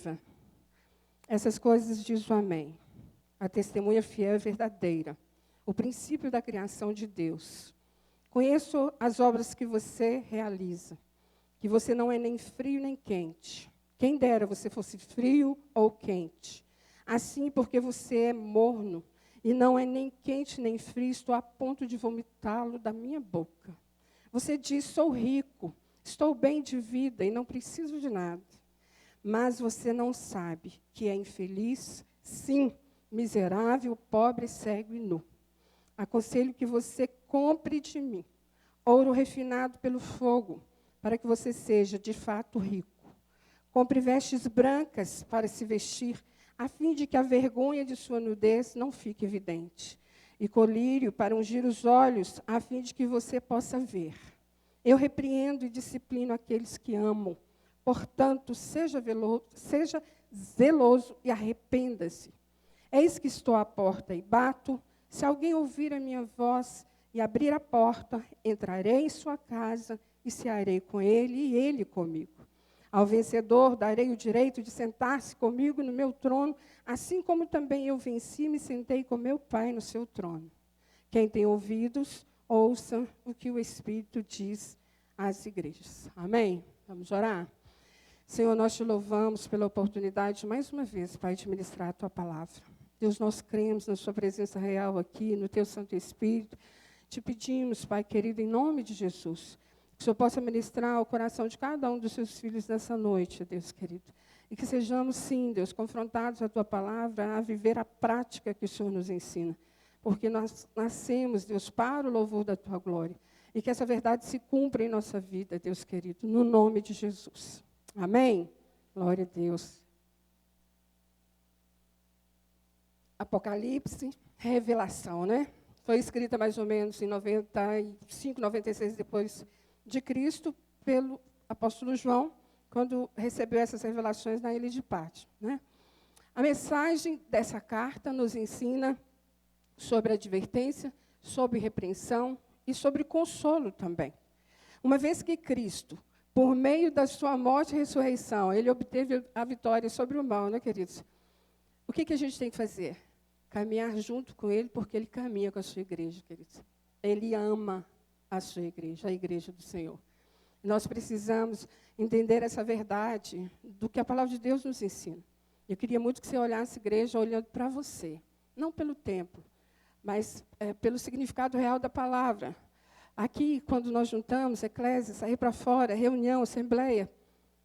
viva. Essas coisas diz o Amém. A testemunha fiel e verdadeira. O princípio da criação de Deus. Conheço as obras que você realiza, que você não é nem frio nem quente. Quem dera você fosse frio ou quente. Assim, porque você é morno, e não é nem quente nem frio, estou a ponto de vomitá-lo da minha boca. Você diz, sou rico, estou bem de vida e não preciso de nada. Mas você não sabe que é infeliz, sim, miserável, pobre, cego e nu. Aconselho que você compre de mim ouro refinado pelo fogo, para que você seja, de fato, rico. Compre vestes brancas para se vestir, a fim de que a vergonha de sua nudez não fique evidente. E colírio para ungir os olhos, a fim de que você possa ver. Eu repreendo e disciplino aqueles que amo. Portanto, seja zeloso e arrependa-se. Eis que estou à porta e bato. Se alguém ouvir a minha voz e abrir a porta, entrarei em sua casa e cearei com ele e ele comigo. Ao vencedor darei o direito de sentar-se comigo no meu trono, assim como também eu venci e me sentei com meu Pai no seu trono. Quem tem ouvidos, ouça o que o Espírito diz às igrejas. Amém? Vamos orar? Senhor, nós te louvamos pela oportunidade, mais uma vez, Pai, de ministrar a Tua palavra. Deus, nós cremos na Sua presença real aqui, no Teu Santo Espírito. Te pedimos, Pai querido, em nome de Jesus, que o Senhor possa ministrar ao coração de cada um dos seus filhos nessa noite, Deus querido. E que sejamos, sim, Deus, confrontados à Tua palavra, a viver a prática que o Senhor nos ensina. Porque nós nascemos, Deus, para o louvor da Tua glória. E que essa verdade se cumpra em nossa vida, Deus querido, no nome de Jesus. Amém? Glória a Deus. Apocalipse, revelação, né? Foi escrita mais ou menos em 95, 96 depois de Cristo, pelo apóstolo João, quando recebeu essas revelações na ilha de Patmos, né? A mensagem dessa carta nos ensina sobre advertência, sobre repreensão e sobre consolo também. Uma vez que Cristo, por meio da sua morte e ressurreição, ele obteve a vitória sobre o mal, né, queridos? O que a gente tem que fazer? Caminhar junto com ele, porque ele caminha com a sua igreja, queridos. Ele ama a sua igreja, a igreja do Senhor. Nós precisamos entender essa verdade do que a palavra de Deus nos ensina. Eu queria muito que você olhasse a igreja olhando para você, não pelo templo, mas pelo significado real da palavra. Aqui, quando nós juntamos, eclésia, sair para fora, reunião, assembleia,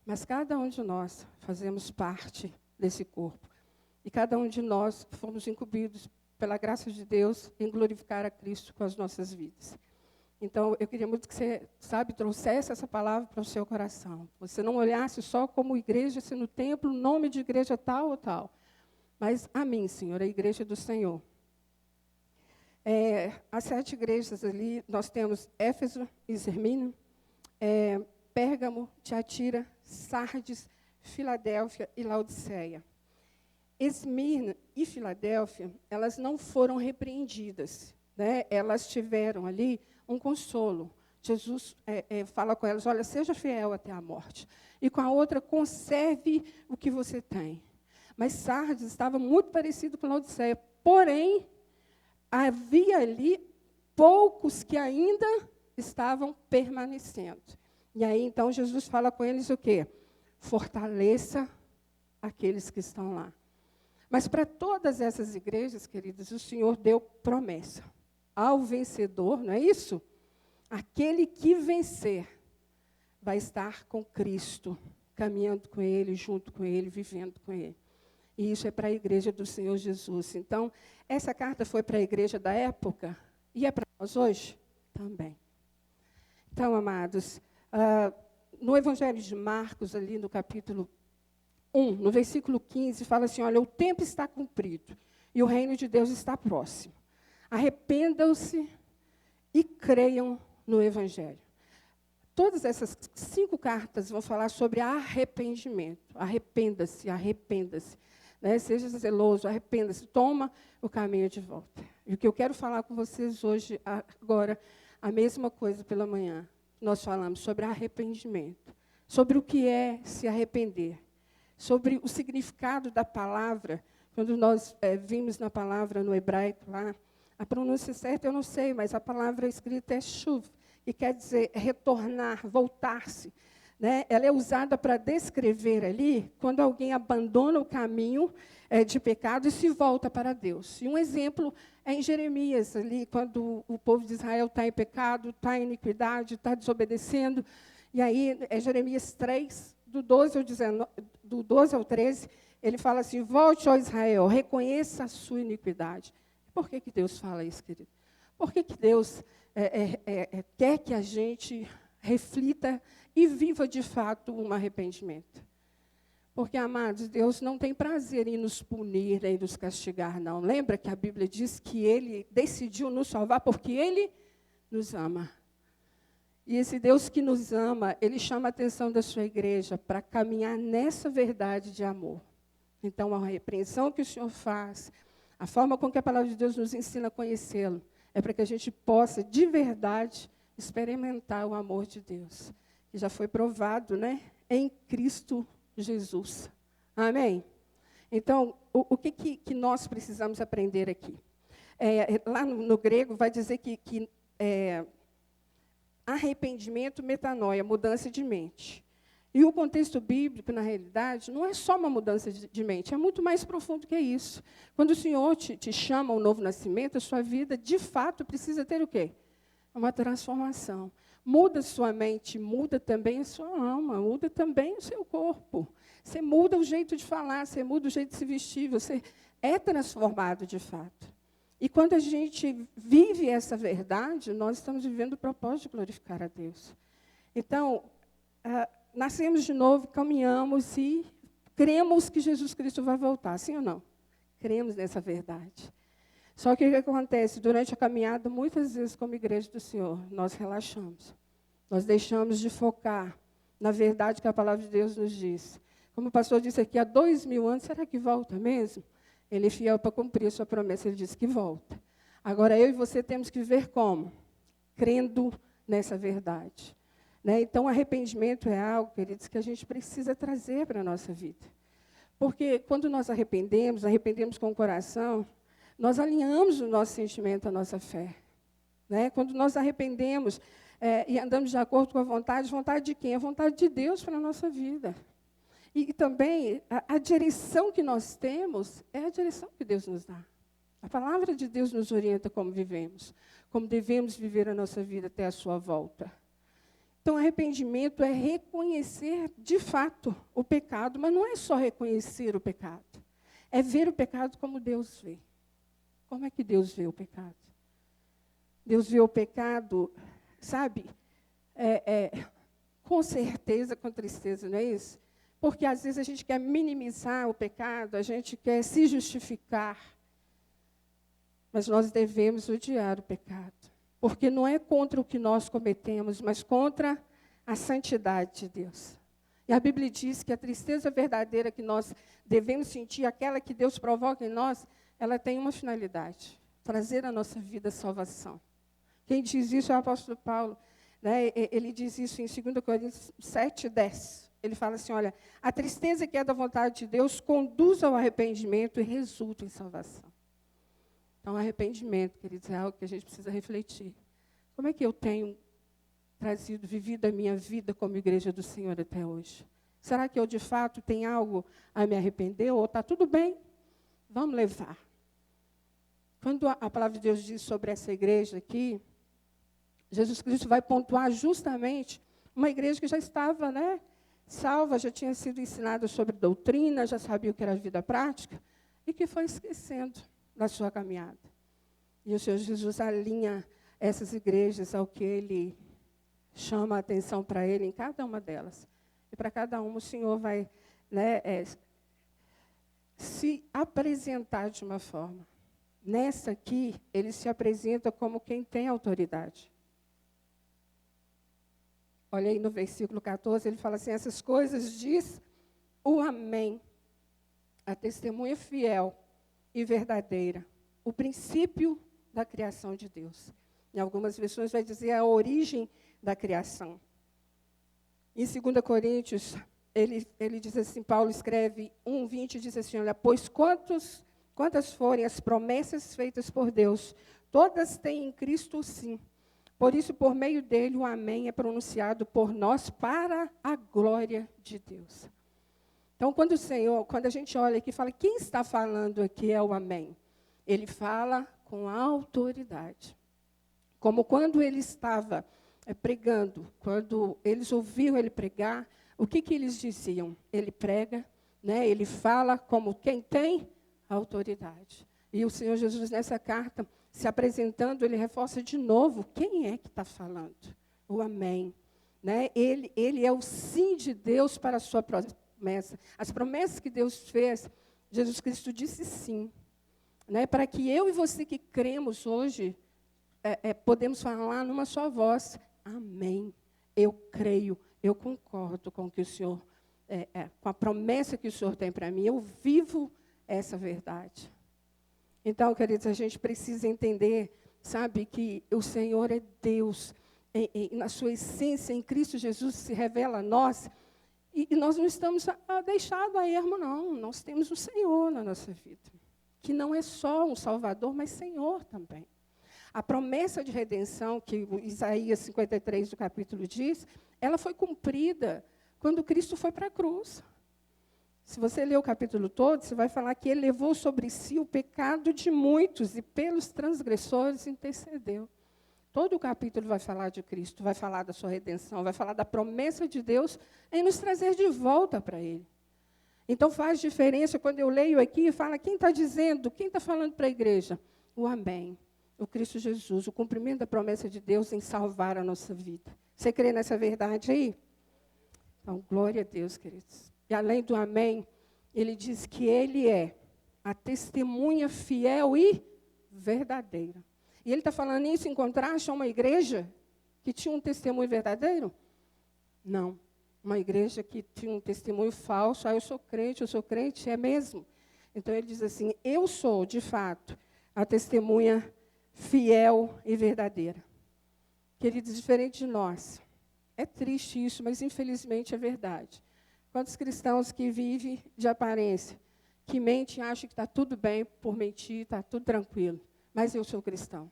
mas cada um de nós fazemos parte desse corpo. E cada um de nós fomos incumbidos pela graça de Deus em glorificar a Cristo com as nossas vidas. Então, eu queria muito que você, trouxesse essa palavra para o seu coração. Você não olhasse só como igreja, se no templo, nome de igreja tal ou tal. Mas a mim, Senhor, a igreja do Senhor. As 7 igrejas ali, nós temos Éfeso, Esmirna, Pérgamo, Tiatira, Sardes, Filadélfia e Laodiceia. Esmirna e Filadélfia, elas não foram repreendidas, né? Elas tiveram ali um consolo. Jesus fala com elas, olha, seja fiel até a morte. E com a outra, conserve o que você tem. Mas Sardes estava muito parecido com Laodiceia. Porém, havia ali poucos que ainda estavam permanecendo. E aí, então, Jesus fala com eles o quê? Fortaleça aqueles que estão lá. Mas para todas essas igrejas, queridos, o Senhor deu promessa. Ao vencedor, não é isso? Aquele que vencer vai estar com Cristo, caminhando com Ele, junto com Ele, vivendo com Ele. E isso é para a igreja do Senhor Jesus. Então, essa carta foi para a igreja da época e é para nós hoje também. Então, amados, no Evangelho de Marcos, ali no capítulo 1, no versículo 15, fala assim, olha, o tempo está cumprido e o reino de Deus está próximo. Arrependam-se e creiam no Evangelho. Todas essas 5 cartas vão falar sobre arrependimento. Arrependa-se, arrependa-se. Né? Seja zeloso, arrependa-se, toma o caminho de volta. E o que eu quero falar com vocês hoje, agora, a mesma coisa pela manhã. Nós falamos sobre arrependimento, sobre o que é se arrepender. sobre o significado da palavra. Quando nós vimos na palavra no hebraico lá, a pronúncia certa eu não sei, mas a palavra escrita é shuv, que quer dizer retornar, voltar-se. Né? Ela é usada para descrever ali quando alguém abandona o caminho de pecado e se volta para Deus. E um exemplo é em Jeremias, ali, quando o povo de Israel está em pecado, está em iniquidade, está desobedecendo. E aí, Jeremias 3, do 12 ao 13, ele fala assim: volte, ó Israel, reconheça a sua iniquidade. Por que Deus fala isso, querido? Por que Deus quer que a gente reflita e viva, de fato, um arrependimento? Porque, amados, Deus não tem prazer em nos punir, nem nos castigar, não. Lembra que a Bíblia diz que Ele decidiu nos salvar porque Ele nos ama. E esse Deus que nos ama, Ele chama a atenção da sua igreja para caminhar nessa verdade de amor. Então, a repreensão que o Senhor faz, a forma com que a palavra de Deus nos ensina a conhecê-lo, é para que a gente possa, de verdade, experimentar o amor de Deus, que já foi provado, né, em Cristo Jesus. Amém? Então, o que nós precisamos aprender aqui? Lá no grego vai dizer que arrependimento, metanoia, mudança de mente. E o contexto bíblico, na realidade, não é só uma mudança de mente, é muito mais profundo que isso. Quando o Senhor te chama ao novo nascimento, a sua vida, de fato, precisa ter o quê? Uma transformação. Muda sua mente, muda também a sua alma, muda também o seu corpo. Você muda o jeito de falar, você muda o jeito de se vestir, você é transformado de fato. E quando a gente vive essa verdade, nós estamos vivendo o propósito de glorificar a Deus. Então, nascemos de novo, caminhamos e cremos que Jesus Cristo vai voltar, sim ou não? Cremos nessa verdade. Só que o que acontece? Durante a caminhada, muitas vezes, como igreja do Senhor, nós relaxamos. Nós deixamos de focar na verdade que a palavra de Deus nos diz. Como o pastor disse aqui, há 2000 anos, será que volta mesmo? Ele é fiel para cumprir a sua promessa, ele disse que volta. Agora, eu e você temos que viver como? Crendo nessa verdade. Né? Então, arrependimento é algo, queridos, que a gente precisa trazer para a nossa vida. Porque quando nós arrependemos com o coração, nós alinhamos o nosso sentimento à nossa fé. Né? Quando nós arrependemos e andamos de acordo com a vontade de quem? A vontade de Deus para a nossa vida. E também, a direção que nós temos é a direção que Deus nos dá. A palavra de Deus nos orienta como vivemos, como devemos viver a nossa vida até a sua volta. Então, arrependimento é reconhecer, de fato, o pecado, mas não é só reconhecer o pecado. É ver o pecado como Deus vê. Como é que Deus vê o pecado? Deus vê o pecado, sabe, com certeza, com tristeza, não é isso? Porque, às vezes, a gente quer minimizar o pecado, a gente quer se justificar. Mas nós devemos odiar o pecado. Porque não é contra o que nós cometemos, mas contra a santidade de Deus. E a Bíblia diz que a tristeza verdadeira que nós devemos sentir, aquela que Deus provoca em nós, ela tem uma finalidade: trazer à nossa vida salvação. Quem diz isso é o apóstolo Paulo. Né? Ele diz isso em 2 Coríntios 7:10. Ele fala assim, olha, a tristeza que é da vontade de Deus conduz ao arrependimento e resulta em salvação. Então, arrependimento, queridos, é algo que a gente precisa refletir. Como é que eu tenho vivido a minha vida como igreja do Senhor até hoje? Será que eu, de fato, tenho algo a me arrepender? Ou está tudo bem? Vamos levar. Quando a palavra de Deus diz sobre essa igreja aqui, Jesus Cristo vai pontuar justamente uma igreja que já estava, né, salva, já tinha sido ensinada sobre doutrina, já sabia o que era a vida prática, e que foi esquecendo da sua caminhada. E o Senhor Jesus alinha essas igrejas ao que Ele chama a atenção para Ele em cada uma delas. E para cada uma o Senhor vai, né, se apresentar de uma forma. Nessa aqui, Ele se apresenta como quem tem autoridade. Olha aí no versículo 14, ele fala assim, essas coisas diz o Amém, a testemunha fiel e verdadeira, o princípio da criação de Deus. Em algumas versões vai dizer a origem da criação. Em 2 Coríntios ele diz assim, Paulo escreve 1:20, diz assim, olha, pois quantas forem as promessas feitas por Deus, todas têm em Cristo sim. Por isso, por meio dele, o amém é pronunciado por nós para a glória de Deus. Então, quando a gente olha aqui e fala, quem está falando aqui é o amém? Ele fala com autoridade. Como quando ele estava pregando, quando eles ouviam ele pregar, o que eles diziam? Ele prega, né? Ele fala como quem tem autoridade. E o Senhor Jesus, nessa carta, se apresentando, ele reforça de novo, quem é que está falando? O amém. Né? Ele é o sim de Deus para a sua promessa. As promessas que Deus fez, Jesus Cristo disse sim. Né? Para que eu e você que cremos hoje, podemos falar numa só voz, amém. Eu creio, eu concordo com o que o Senhor, com a promessa que o Senhor tem para mim, eu vivo essa verdade. Então, queridos, a gente precisa entender, sabe, que o Senhor é Deus, na sua essência, em Cristo Jesus, se revela a nós, e nós não estamos deixados a ermo, não. Nós temos um Senhor na nossa vida, que não é só um Salvador, mas Senhor também. A promessa de redenção, que Isaías 53, do capítulo diz, ela foi cumprida quando Cristo foi para a cruz. Se você ler o capítulo todo, você vai falar que ele levou sobre si o pecado de muitos e pelos transgressores intercedeu. Todo o capítulo vai falar de Cristo, vai falar da sua redenção, vai falar da promessa de Deus em nos trazer de volta para Ele. Então faz diferença quando eu leio aqui e fala quem está dizendo, quem está falando para a igreja? O amém, o Cristo Jesus, o cumprimento da promessa de Deus em salvar a nossa vida. Você crê nessa verdade aí? Então, glória a Deus, queridos. E além do amém, ele diz que ele é a testemunha fiel e verdadeira. E ele está falando isso em contraste a uma igreja que tinha um testemunho verdadeiro? Não. Uma igreja que tinha um testemunho falso. Eu sou crente, é mesmo. Então ele diz assim, eu sou, de fato, a testemunha fiel e verdadeira. Queridos, diferente de nós. É triste isso, mas infelizmente é verdade. Quantos cristãos que vivem de aparência, que mentem e acham que está tudo bem por mentir, está tudo tranquilo. Mas eu sou cristão.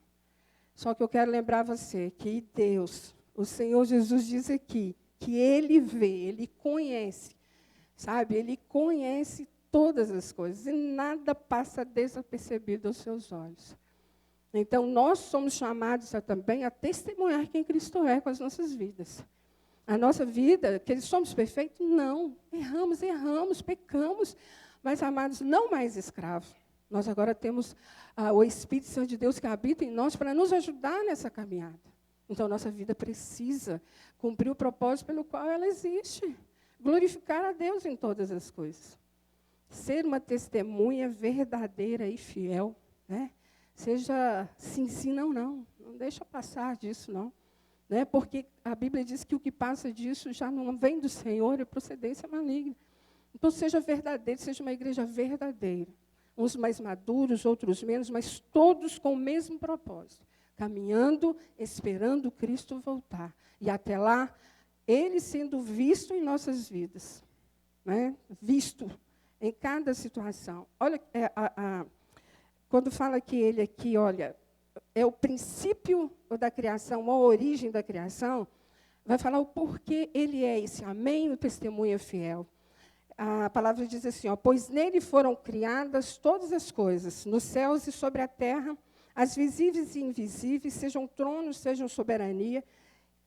Só que eu quero lembrar você que Deus, o Senhor Jesus diz aqui, que Ele vê, Ele conhece, sabe? Ele conhece todas as coisas e nada passa desapercebido aos seus olhos. Então, nós somos chamados também a testemunhar quem Cristo é com as nossas vidas. A nossa vida, que somos perfeitos? Não. Erramos, pecamos. Mas, amados, não mais escravos. Nós agora temos o Espírito Santo de Deus que habita em nós para nos ajudar nessa caminhada. Então, nossa vida precisa cumprir o propósito pelo qual ela existe. Glorificar a Deus em todas as coisas. Ser uma testemunha verdadeira e fiel. Né? Seja sim, não. Não deixa passar disso, não. Né? Porque a Bíblia diz que o que passa disso já não vem do Senhor, é procedência maligna. Então, seja verdadeiro, seja uma igreja verdadeira. Uns mais maduros, outros menos, mas todos com o mesmo propósito. Caminhando, esperando Cristo voltar. E até lá, Ele sendo visto em nossas vidas. Né? Visto em cada situação. Olha, quando fala que Ele aqui, olha, é o princípio da criação, a origem da criação, vai falar o porquê Ele é esse amém, o testemunho fiel. A palavra diz assim, pois nele foram criadas todas as coisas, nos céus e sobre a terra, as visíveis e invisíveis, sejam tronos, sejam soberania,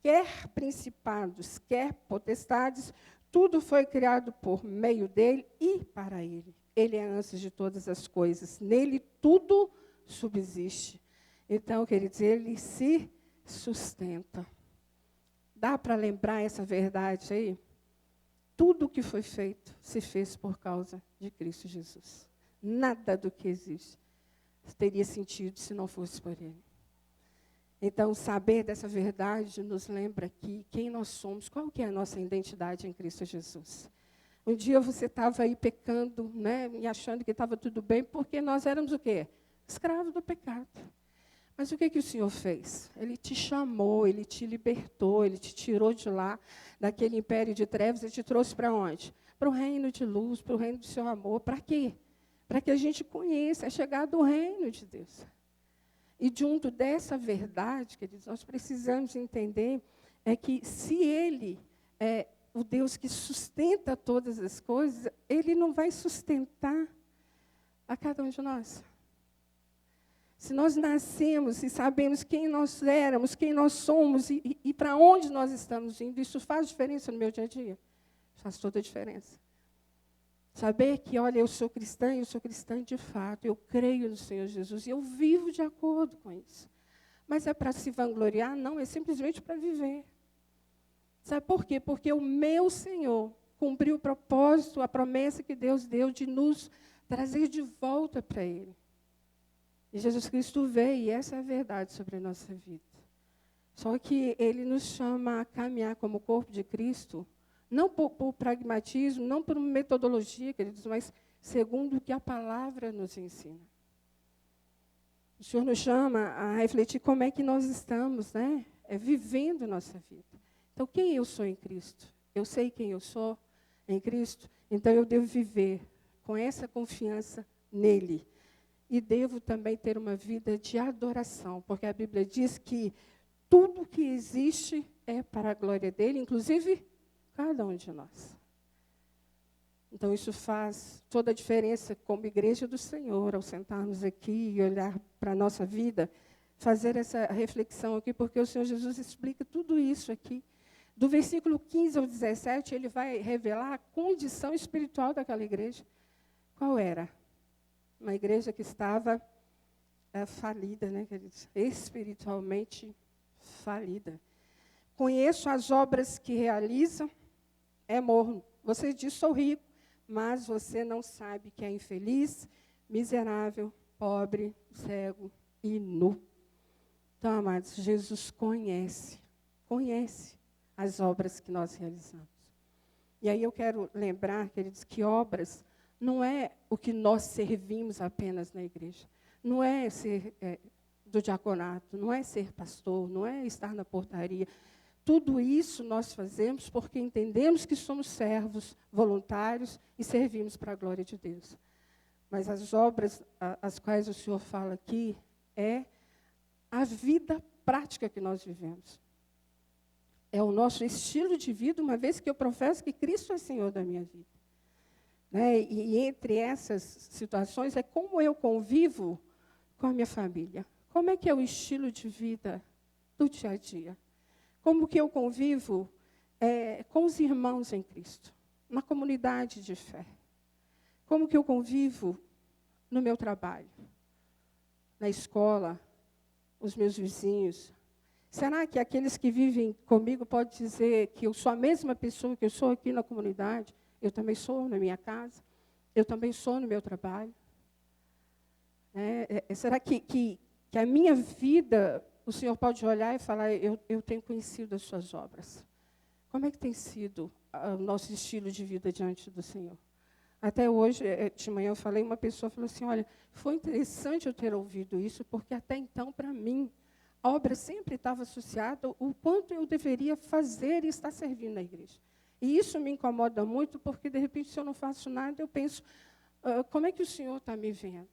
quer principados, quer potestades, tudo foi criado por meio dele e para ele. Ele é antes de todas as coisas, nele tudo subsiste. Então, queridos, ele se sustenta. Dá para lembrar essa verdade aí? Tudo o que foi feito se fez por causa de Cristo Jesus. Nada do que existe teria sentido se não fosse por Ele. Então, saber dessa verdade nos lembra que quem nós somos, qual que é a nossa identidade em Cristo Jesus. Um dia você estava aí pecando, né, e achando que estava tudo bem, porque nós éramos o quê? Escravos do pecado. Mas o que o Senhor fez? Ele te chamou, Ele te libertou, Ele te tirou de lá, daquele império de trevas, e te trouxe para onde? Para o reino de luz, para o reino do seu amor. Para quê? Para que a gente conheça a chegada do reino de Deus. E junto dessa verdade, queridos, nós precisamos entender que se Ele é o Deus que sustenta todas as coisas, Ele não vai sustentar a cada um de nós. Se nós nascemos e sabemos quem nós éramos, quem nós somos e para onde nós estamos indo, isso faz diferença no meu dia a dia? Faz toda a diferença. Saber que, olha, eu sou cristã de fato, eu creio no Senhor Jesus e eu vivo de acordo com isso. Mas é para se vangloriar? Não, é simplesmente para viver. Sabe por quê? Porque o meu Senhor cumpriu o propósito, a promessa que Deus deu de nos trazer de volta para Ele. E Jesus Cristo veio, e essa é a verdade sobre a nossa vida. Só que Ele nos chama a caminhar como corpo de Cristo, não por pragmatismo, não por metodologia, queridos, mas segundo o que a palavra nos ensina. O Senhor nos chama a refletir como é que nós estamos, né? Vivendo nossa vida. Então, quem eu sou em Cristo? Eu sei quem eu sou em Cristo, então eu devo viver com essa confiança nele. E devo também ter uma vida de adoração, porque a Bíblia diz que tudo que existe é para a glória dele, inclusive cada um de nós. Então, isso faz toda a diferença como igreja do Senhor, ao sentarmos aqui e olhar para a nossa vida, fazer essa reflexão aqui, porque o Senhor Jesus explica tudo isso aqui. Do versículo 15 ao 17, ele vai revelar a condição espiritual daquela igreja. Qual era? Uma igreja que estava falida, né, queridos? Espiritualmente falida. Conheço as obras que realiza, é morno. Você diz, sou rico, mas você não sabe que é infeliz, miserável, pobre, cego e nu. Então, amados, Jesus conhece as obras que nós realizamos. E aí eu quero lembrar, queridos, que obras não é o que nós servimos apenas na igreja. Não é ser do diaconato, não é ser pastor, não é estar na portaria. Tudo isso nós fazemos porque entendemos que somos servos voluntários e servimos para a glória de Deus. Mas as obras as quais o Senhor fala aqui é a vida prática que nós vivemos. É o nosso estilo de vida, uma vez que eu professo que Cristo é Senhor da minha vida. Né? E entre essas situações é como eu convivo com a minha família. Como é que é o estilo de vida do dia a dia? Como que eu convivo com os irmãos em Cristo, na comunidade de fé? Como que eu convivo no meu trabalho, na escola, os meus vizinhos? Será que aqueles que vivem comigo podem dizer que eu sou a mesma pessoa que eu sou aqui na comunidade? Eu também sou na minha casa, eu também sou no meu trabalho. Será que a minha vida, o Senhor pode olhar e falar, eu tenho conhecido as suas obras? Como é que tem sido o nosso estilo de vida diante do Senhor? Até hoje, de manhã eu falei, uma pessoa falou assim, olha, foi interessante eu ter ouvido isso, porque até então, para mim, a obra sempre estava associada ao quanto eu deveria fazer e estar servindo na igreja. E isso me incomoda muito, porque, de repente, se eu não faço nada, eu penso, como é que o Senhor está me vendo?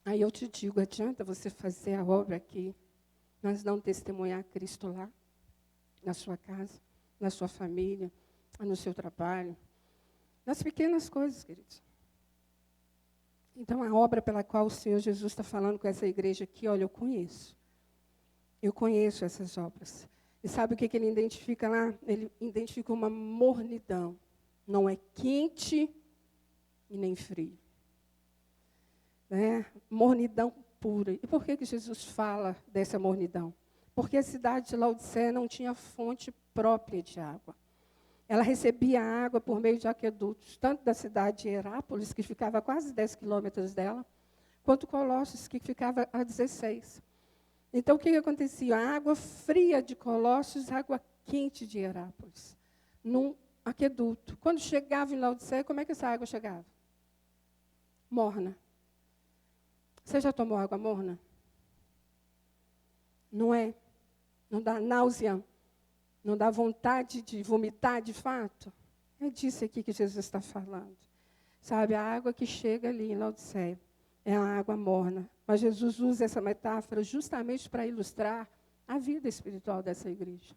Aí eu te digo, adianta você fazer a obra aqui, mas não testemunhar Cristo lá, na sua casa, na sua família, no seu trabalho, nas pequenas coisas, queridos. Então, a obra pela qual o Senhor Jesus está falando com essa igreja aqui, olha, eu conheço essas obras. E sabe o que ele identifica lá? Ele identifica uma mornidão. Não é quente e nem frio. Mornidão pura. E por que Jesus fala dessa mornidão? Porque a cidade de Laodiceia não tinha fonte própria de água. Ela recebia água por meio de aquedutos, tanto da cidade de Herápolis, que ficava a quase 10 quilômetros dela, quanto Colossos, que ficava a 16. Então, o que acontecia? A água fria de Colossos, água quente de Herápolis, num aqueduto. Quando chegava em Laodiceia, como é que essa água chegava? Morna. Você já tomou água morna? Não é? Não dá náusea? Não dá vontade de vomitar de fato? É disso aqui que Jesus está falando. Sabe, a água que chega ali em Laodiceia é a água morna. Mas Jesus usa essa metáfora justamente para ilustrar a vida espiritual dessa igreja.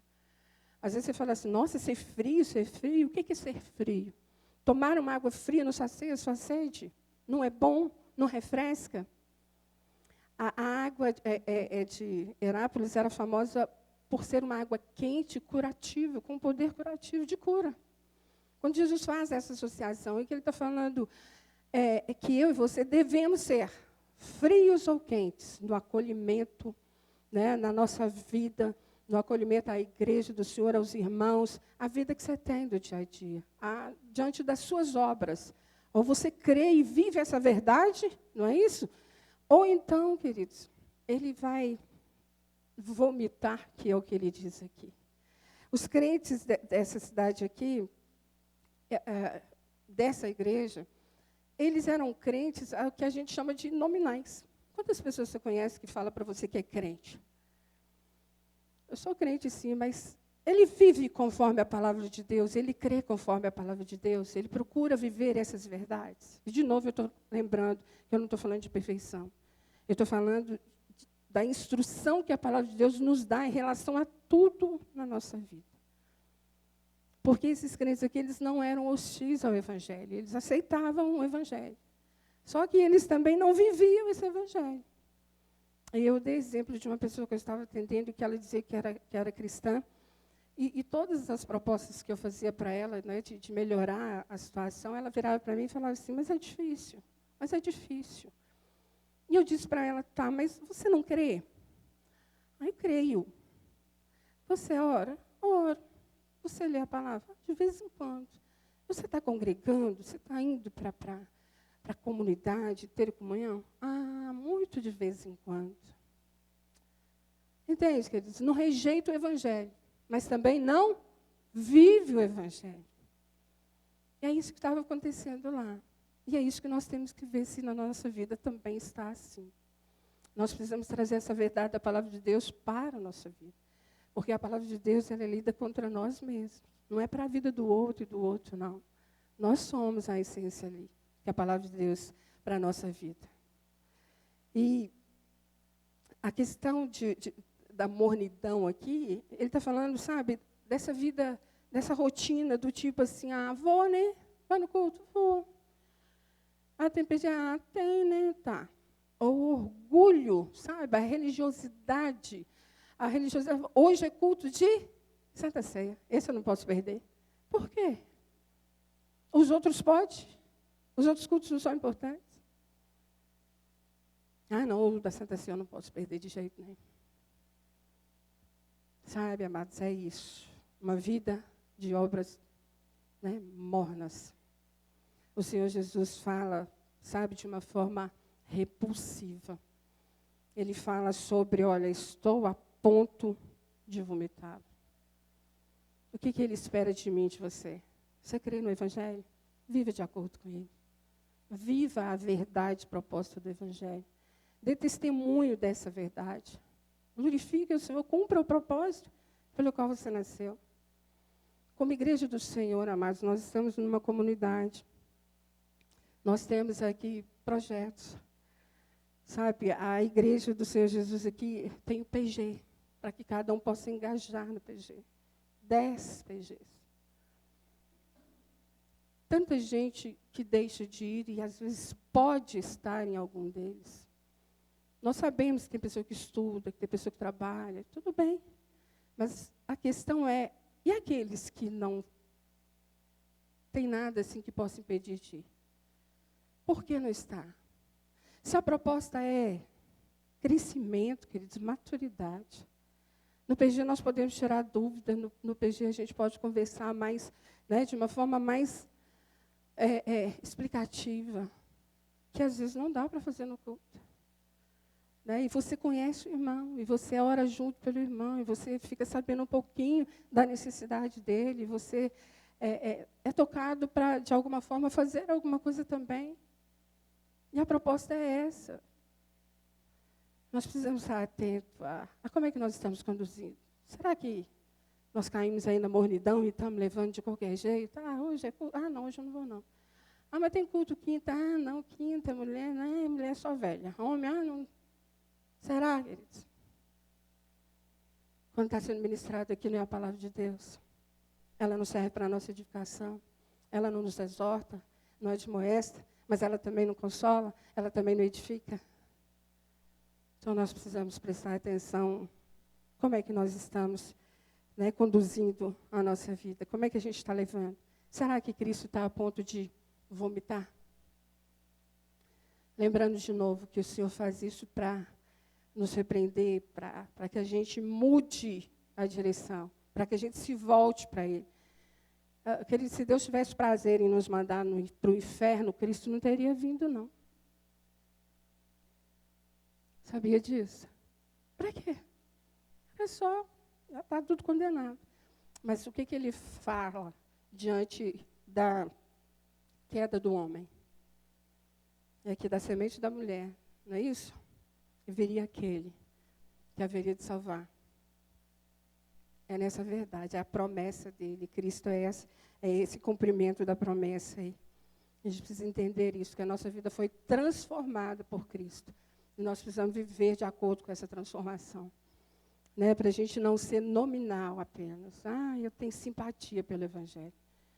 Às vezes você fala assim, nossa, ser frio, ser frio. O que é ser frio? Tomar uma água fria não sacia a sua sede? Não é bom? Não refresca? A água de Herápolis era famosa por ser uma água quente, curativa, com poder curativo de cura. Quando Jesus faz essa associação, é que ele está falando que eu e você devemos ser frios ou quentes no acolhimento, né, na nossa vida, no acolhimento à igreja do Senhor, aos irmãos, a vida que você tem do dia a dia, diante das suas obras. Ou você crê e vive essa verdade, não é isso? Ou então, queridos, ele vai vomitar, que é o que ele diz aqui. Os crentes dessa cidade aqui, dessa igreja, eles eram crentes, o que a gente chama de nominais. Quantas pessoas você conhece que fala para você que é crente? Eu sou crente, sim, mas ele vive conforme a palavra de Deus, ele crê conforme a palavra de Deus, ele procura viver essas verdades. E, de novo, eu estou lembrando que eu não estou falando de perfeição. Eu estou falando da instrução que a palavra de Deus nos dá em relação a tudo na nossa vida. Porque esses crentes aqui, eles não eram hostis ao Evangelho, eles aceitavam o Evangelho. Só que eles também não viviam esse Evangelho. E eu dei exemplo de uma pessoa que eu estava atendendo, que ela dizia que era cristã, e todas as propostas que eu fazia para ela, né, de melhorar a situação, ela virava para mim e falava assim, mas é difícil. E eu disse para ela, tá, mas você não crê? Aí, creio. Você ora? Oro. Você lê a palavra? De vez em quando. Você está congregando? Você está indo para a comunidade, ter comunhão? Muito de vez em quando. Entende, queridos? Não rejeita o Evangelho, mas também não vive o Evangelho. E é isso que estava acontecendo lá. E é isso que nós temos que ver se na nossa vida também está assim. Nós precisamos trazer essa verdade da palavra de Deus para a nossa vida. Porque a palavra de Deus, ela é lida contra nós mesmos. Não é para a vida do outro e do outro, não. Nós somos a essência ali, que é a palavra de Deus para a nossa vida. E a questão da mornidão aqui, ele está falando, sabe, dessa vida, dessa rotina do tipo assim, vou, né? Vai no culto? Vou. Tem PGA? Tem, né? Tá. O orgulho, sabe, a religiosidade. Hoje é culto de Santa Ceia. Esse eu não posso perder. Por quê? Os outros podem? Os outros cultos não são importantes? Não, o da Santa Ceia eu não posso perder de jeito nenhum. Sabe, amados, é isso. Uma vida de obras, né, mornas. O Senhor Jesus fala, sabe, de uma forma repulsiva. Ele fala sobre, olha, estou a ponto de vomitar. O que ele espera de mim, de você? Você crê no Evangelho? Viva de acordo com ele. Viva a verdade proposta do Evangelho. Dê testemunho dessa verdade. Glorifique o Senhor, cumpra o propósito pelo qual você nasceu. Como igreja do Senhor, amados, nós estamos numa comunidade. Nós temos aqui projetos. Sabe, a igreja do Senhor Jesus aqui tem o PG, para que cada um possa engajar no PG. 10 PGs. Tanta gente que deixa de ir e às vezes pode estar em algum deles. Nós sabemos que tem pessoa que estuda, que tem pessoa que trabalha, tudo bem. Mas a questão é, e aqueles que não têm nada assim que possa impedir de ir? Por que não está? Se a proposta é crescimento, queridos, maturidade. No PG nós podemos tirar dúvida, no PG a gente pode conversar mais, né, de uma forma mais explicativa, que às vezes não dá para fazer no culto. Né? E você conhece o irmão, e você ora junto pelo irmão, e você fica sabendo um pouquinho da necessidade dele, e você é tocado para, de alguma forma, fazer alguma coisa também. E a proposta é essa. nós precisamos estar atentos a como é que nós estamos conduzindo. Será que nós caímos aí na mornidão e estamos levando de qualquer jeito? Hoje é culto. Não, hoje eu não vou, não. Mas tem culto quinta. Não, quinta, mulher, não, mulher só velha. Homem, não. Será, queridos? Quando está sendo ministrado aqui, não é a palavra de Deus. Ela não serve para a nossa edificação. Ela não nos exorta, não admoesta, mas ela também não consola, ela também não edifica. Então, nós precisamos prestar atenção como é que nós estamos, né, conduzindo a nossa vida. Como é que a gente está levando? Será que Cristo está a ponto de vomitar? Lembrando de novo que o Senhor faz isso para nos repreender, para que a gente mude a direção, para que a gente se volte para Ele. Querido, se Deus tivesse prazer em nos mandar para o inferno, Cristo não teria vindo, não. Sabia disso? Para quê? É só, já está tudo condenado. Mas o que ele fala diante da queda do homem? É que da semente da mulher, não é isso? E viria aquele que haveria de salvar. É nessa verdade, é a promessa dele. Cristo é esse cumprimento da promessa aí. A gente precisa entender isso, que a nossa vida foi transformada por Cristo. E nós precisamos viver de acordo com essa transformação. Né? Para a gente não ser nominal apenas. Eu tenho simpatia pelo Evangelho.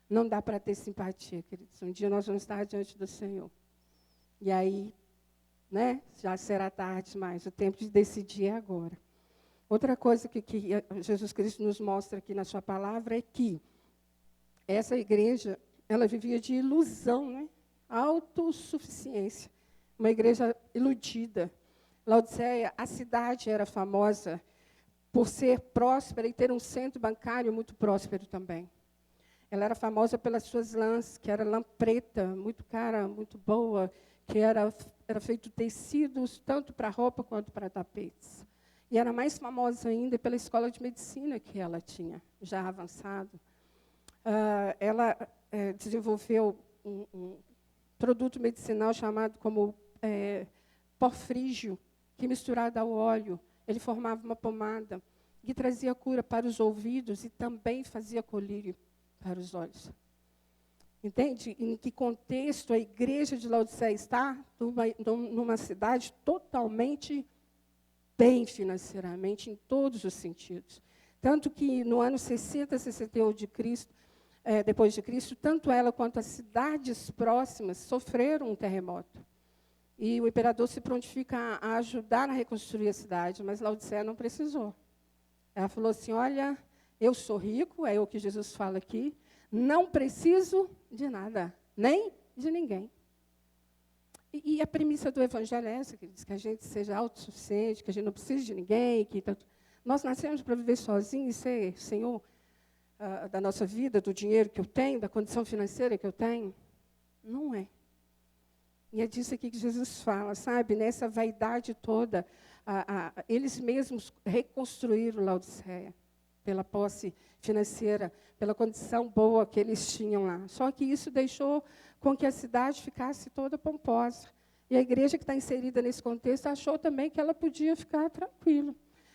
Não dá para ter simpatia, queridos. Um dia nós vamos estar diante do Senhor. E aí, né, já será tarde demais. O tempo de decidir é agora. Outra coisa que Jesus Cristo nos mostra aqui na sua palavra é que essa igreja, ela vivia de ilusão, né? Autossuficiência. Uma igreja iludida. Laodiceia, a cidade era famosa por ser próspera e ter um centro bancário muito próspero também. Ela era famosa pelas suas lãs, que era lã preta, muito cara, muito boa, que era feito tecidos tanto para roupa quanto para tapetes. E era mais famosa ainda pela escola de medicina que ela tinha, já avançado. Ela desenvolveu um produto medicinal chamado como pó frígio, que misturado ao óleo, ele formava uma pomada que trazia cura para os ouvidos e também fazia colírio para os olhos. Entende? Em que contexto a igreja de Laodiceia está? Numa cidade totalmente bem financeiramente, em todos os sentidos. Tanto que no ano 60, 61 depois de Cristo, tanto ela quanto as cidades próximas sofreram um terremoto. E o imperador se prontifica a ajudar a reconstruir a cidade, mas Laodiceia não precisou. Ela falou assim, olha, eu sou rico, é o que Jesus fala aqui, não preciso de nada, nem de ninguém. E a premissa do Evangelho é essa, que diz que a gente seja autossuficiente, que a gente não precisa de ninguém. Nós nascemos para viver sozinhos e ser senhor da nossa vida, do dinheiro que eu tenho, da condição financeira que eu tenho. Não é. E é disso aqui que Jesus fala, sabe? Nessa vaidade toda, eles mesmos reconstruíram Laodiceia pela posse financeira, pela condição boa que eles tinham lá. Só que isso deixou com que a cidade ficasse toda pomposa. E a igreja que está inserida nesse contexto achou também que ela podia ficar tranquila.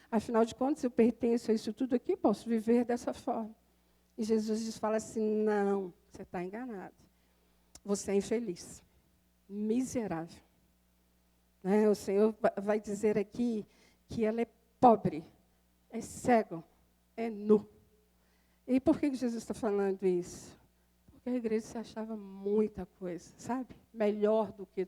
Afinal de contas, eu pertenço a isso tudo aqui, posso viver dessa forma. E Jesus fala assim, não, você está enganado. Você é infeliz, miserável. Né? O Senhor vai dizer aqui que ela é pobre, é cego, é nu. E por que Jesus está falando isso? Porque a igreja se achava muita coisa, sabe? Melhor do que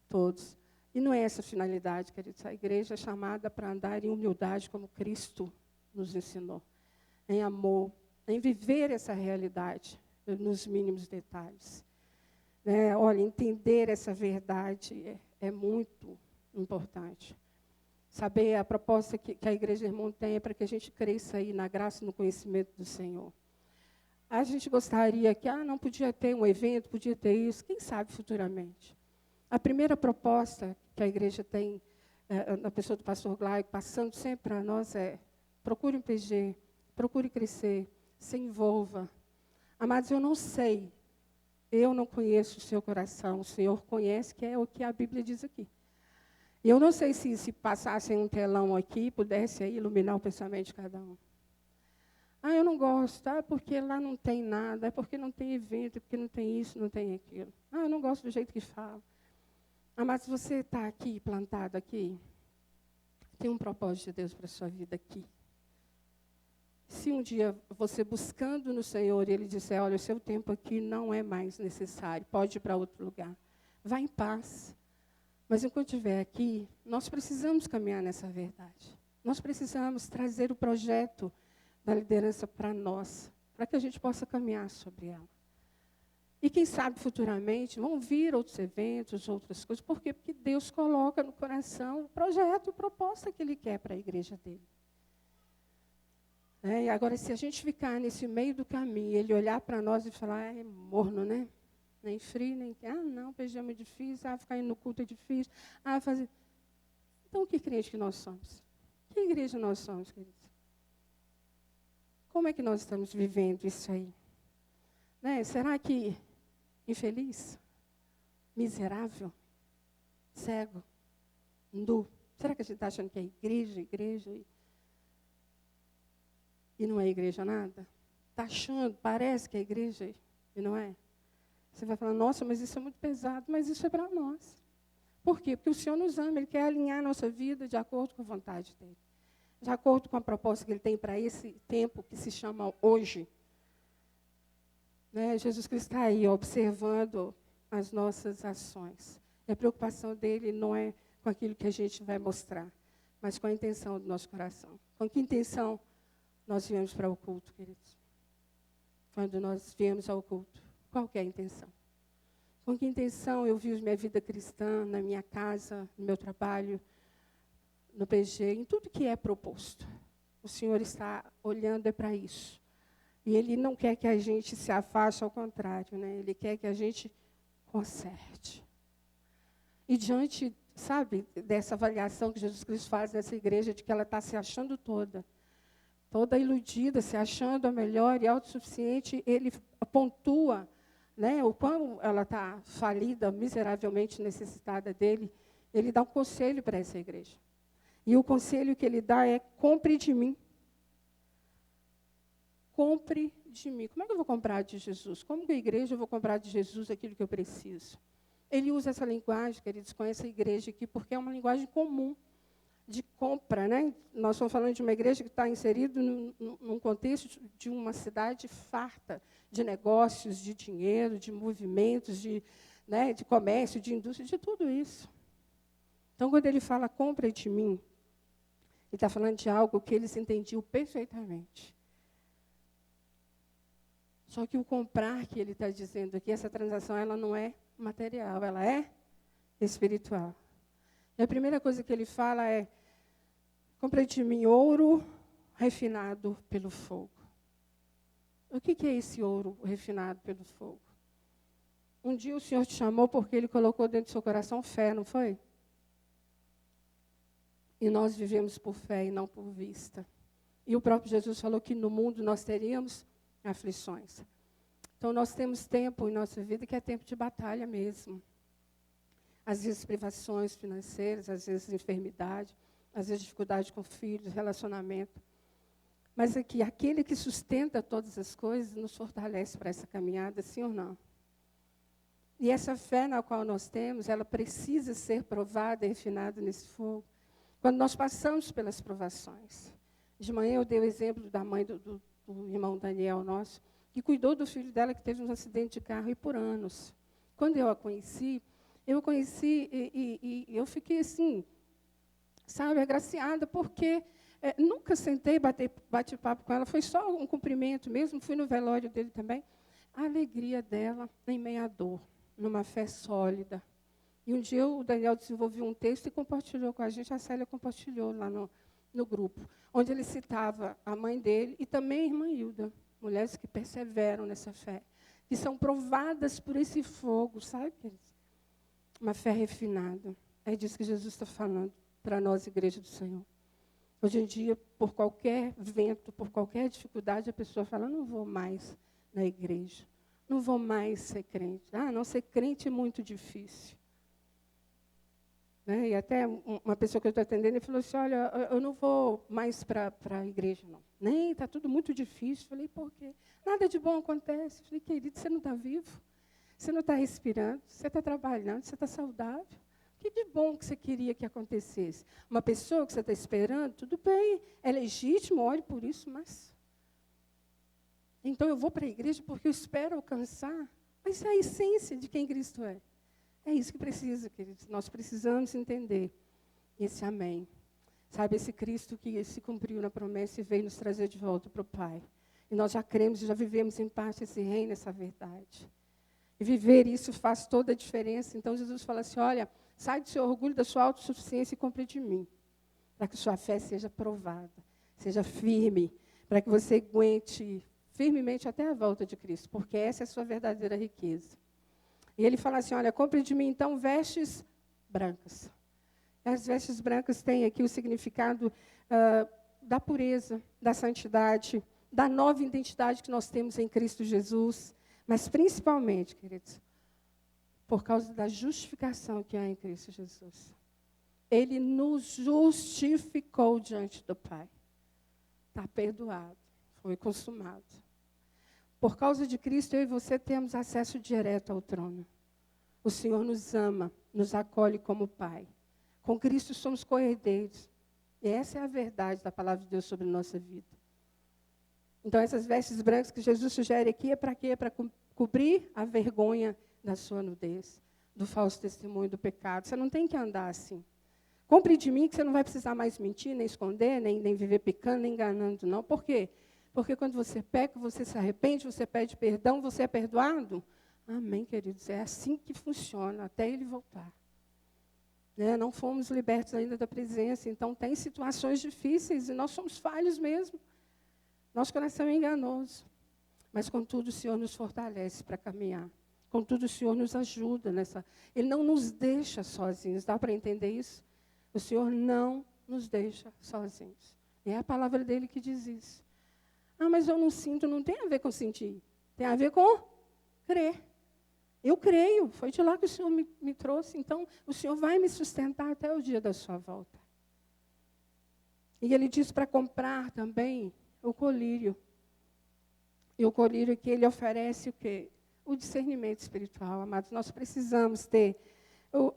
todos. E não é essa a finalidade, queridos. A igreja é chamada para andar em humildade, como Cristo nos ensinou. Em amor, em viver essa realidade, nos mínimos detalhes. Olha, entender essa verdade é muito importante. Saber a proposta que a Igreja Irmão tem é para que a gente cresça aí na graça e no conhecimento do Senhor. A gente gostaria que, não podia ter um evento, podia ter isso, quem sabe futuramente. A primeira proposta que a igreja tem, na pessoa do pastor Glaico, passando sempre para nós, é procure um PG, procure crescer, se envolva. Amados, eu não sei, eu não conheço o seu coração, o Senhor conhece, que é o que a Bíblia diz aqui. E eu não sei se passassem um telão aqui, pudesse aí iluminar o pensamento de cada um. Ah, eu não gosto, porque lá não tem nada, é porque não tem evento, é porque não tem isso, não tem aquilo. Ah, eu não gosto do jeito que fala. Ah, mas você está aqui, plantado aqui, tem um propósito de Deus para a sua vida aqui. Se um dia você buscando no Senhor e Ele disser, olha, o seu tempo aqui não é mais necessário, pode ir para outro lugar. Vá em paz. Mas enquanto estiver aqui, nós precisamos caminhar nessa verdade. Nós precisamos trazer o projeto da liderança para nós, para que a gente possa caminhar sobre ela. E quem sabe futuramente vão vir outros eventos, outras coisas. Por quê? Porque Deus coloca no coração o projeto, a proposta que Ele quer para a igreja dele. E agora, se a gente ficar nesse meio do caminho, Ele olhar para nós e falar, é morno, né? Nem frio, nem... não, PG é muito difícil, ficar indo no culto é difícil, fazer... Então, que crente que nós somos? Que igreja nós somos, queridos? Como é que nós estamos vivendo isso aí? Será que infeliz? Miserável? Cego? Nu? Será que a gente está achando que é igreja? E não é igreja nada? Está achando, parece que é igreja e não é? Você vai falar, nossa, mas isso é muito pesado, mas isso é para nós. Por quê? Porque o Senhor nos ama, Ele quer alinhar a nossa vida de acordo com a vontade dEle. De acordo com a proposta que Ele tem para esse tempo que se chama hoje. Jesus Cristo está aí, observando as nossas ações. E a preocupação dEle não é com aquilo que a gente vai mostrar, mas com a intenção do nosso coração. Com que intenção nós viemos para o culto, queridos? Quando nós viemos ao culto, qual que é a intenção? Com que intenção eu vivo minha vida cristã, na minha casa, no meu trabalho, no PG, em tudo que é proposto? O Senhor está olhando para isso. E Ele não quer que a gente se afaste, ao contrário, Ele quer que a gente conserte. E diante, dessa avaliação que Jesus Cristo faz dessa igreja, de que ela está se achando toda iludida, se achando a melhor e autossuficiente, Ele pontua o quão ela está falida, miseravelmente necessitada dEle. Ele dá um conselho para essa igreja. E o conselho que Ele dá é, compre de mim. Compre de mim. Como é que eu vou comprar de Jesus? Como que a igreja eu vou comprar de Jesus aquilo que eu preciso? Ele usa essa linguagem, queridos, com essa igreja aqui, porque é uma linguagem comum de compra, Nós estamos falando de uma igreja que está inserida num contexto de uma cidade farta de negócios, de dinheiro, de movimentos, de comércio, de indústria, de tudo isso. Então, quando ele fala, compra de mim, ele está falando de algo que eles entendiam perfeitamente. Só que o comprar que ele está dizendo aqui, essa transação, ela não é material, ela é espiritual. E a primeira coisa que ele fala é, compre de mim ouro refinado pelo fogo. O que é esse ouro refinado pelo fogo? Um dia o Senhor te chamou porque Ele colocou dentro do seu coração fé, não foi? E nós vivemos por fé e não por vista. E o próprio Jesus falou que no mundo nós teríamos aflições. Então, nós temos tempo em nossa vida que é tempo de batalha mesmo. Às vezes, privações financeiras, às vezes, enfermidade, às vezes, dificuldade com filhos, relacionamento. Mas aqui, aquele que sustenta todas as coisas nos fortalece para essa caminhada, sim ou não? E essa fé na qual nós temos, ela precisa ser provada e refinada nesse fogo. Quando nós passamos pelas provações. De manhã eu dei o exemplo da mãe do irmão Daniel nosso, que cuidou do filho dela que teve um acidente de carro e por anos. Quando eu a conheci e eu fiquei assim, agraciada, porque nunca sentei bate papo com ela, foi só um cumprimento mesmo, fui no velório dele também. A alegria dela em meio à dor, numa fé sólida. E um dia o Daniel desenvolveu um texto e compartilhou com a gente, a Célia compartilhou lá no grupo, onde ele citava a mãe dele e também a irmã Hilda, mulheres que perseveram nessa fé, que são provadas por esse fogo, sabe, queridos? Uma fé refinada. É disso que Jesus está falando para nós, igreja do Senhor. Hoje em dia, por qualquer vento, por qualquer dificuldade, a pessoa fala, não vou mais na igreja, não vou mais ser crente. Não ser crente é muito difícil. Né? E até uma pessoa que eu estou atendendo, ele falou assim, olha, eu não vou mais para a igreja, não. Nem, está tudo muito difícil. Falei, por quê? Nada de bom acontece. Falei, querido, você não está vivo? Você não está respirando? Você está trabalhando? Você está saudável? O que de bom que você queria que acontecesse? Uma pessoa que você está esperando, tudo bem, é legítimo, olhe por isso, mas... Então, eu vou para a igreja porque eu espero alcançar. Mas é a essência de quem Cristo é. É isso que precisa, queridos. Nós precisamos entender esse amém. Sabe, esse Cristo que se cumpriu na promessa e veio nos trazer de volta para o Pai. E nós já cremos e já vivemos em parte esse reino, essa verdade. E viver isso faz toda a diferença. Então, Jesus fala assim, olha, sai do seu orgulho, da sua autossuficiência e compre de mim. Para que sua fé seja provada, seja firme, para que você aguente firmemente até a volta de Cristo, porque essa é a sua verdadeira riqueza. E ele fala assim, olha, compre de mim, então, vestes brancas. As vestes brancas têm aqui o significado da pureza, da santidade, da nova identidade que nós temos em Cristo Jesus, mas principalmente, queridos, por causa da justificação que há em Cristo Jesus. Ele nos justificou diante do Pai. Está perdoado, foi consumado. Por causa de Cristo, eu e você temos acesso direto ao trono. O Senhor nos ama, nos acolhe como Pai. Com Cristo somos co-herdeiros. E essa é a verdade da palavra de Deus sobre a nossa vida. Então, essas vestes brancas que Jesus sugere aqui é para quê? Para cobrir a vergonha da sua nudez, do falso testemunho do pecado. Você não tem que andar assim. Compre de mim que você não vai precisar mais mentir, nem esconder, nem viver pecando, nem enganando, não. Por quê? Porque quando você peca, você se arrepende, você pede perdão, você é perdoado. Amém, queridos. É assim que funciona, até ele voltar. Né? Não fomos libertos ainda da presença, então tem situações difíceis e nós somos falhos mesmo. Nosso coração é enganoso. Mas, contudo, o Senhor nos fortalece para caminhar. Contudo, o Senhor nos ajuda nessa... Ele não nos deixa sozinhos. Dá para entender isso? O Senhor não nos deixa sozinhos. É a palavra dele que diz isso. Ah, mas eu não sinto, não tem a ver com sentir. Tem a ver com crer. Eu creio, foi de lá que o Senhor me trouxe. Então, o Senhor vai me sustentar até o dia da sua volta. E ele diz para comprar também o colírio. E o colírio que ele oferece o quê? O discernimento espiritual, amados. Nós precisamos ter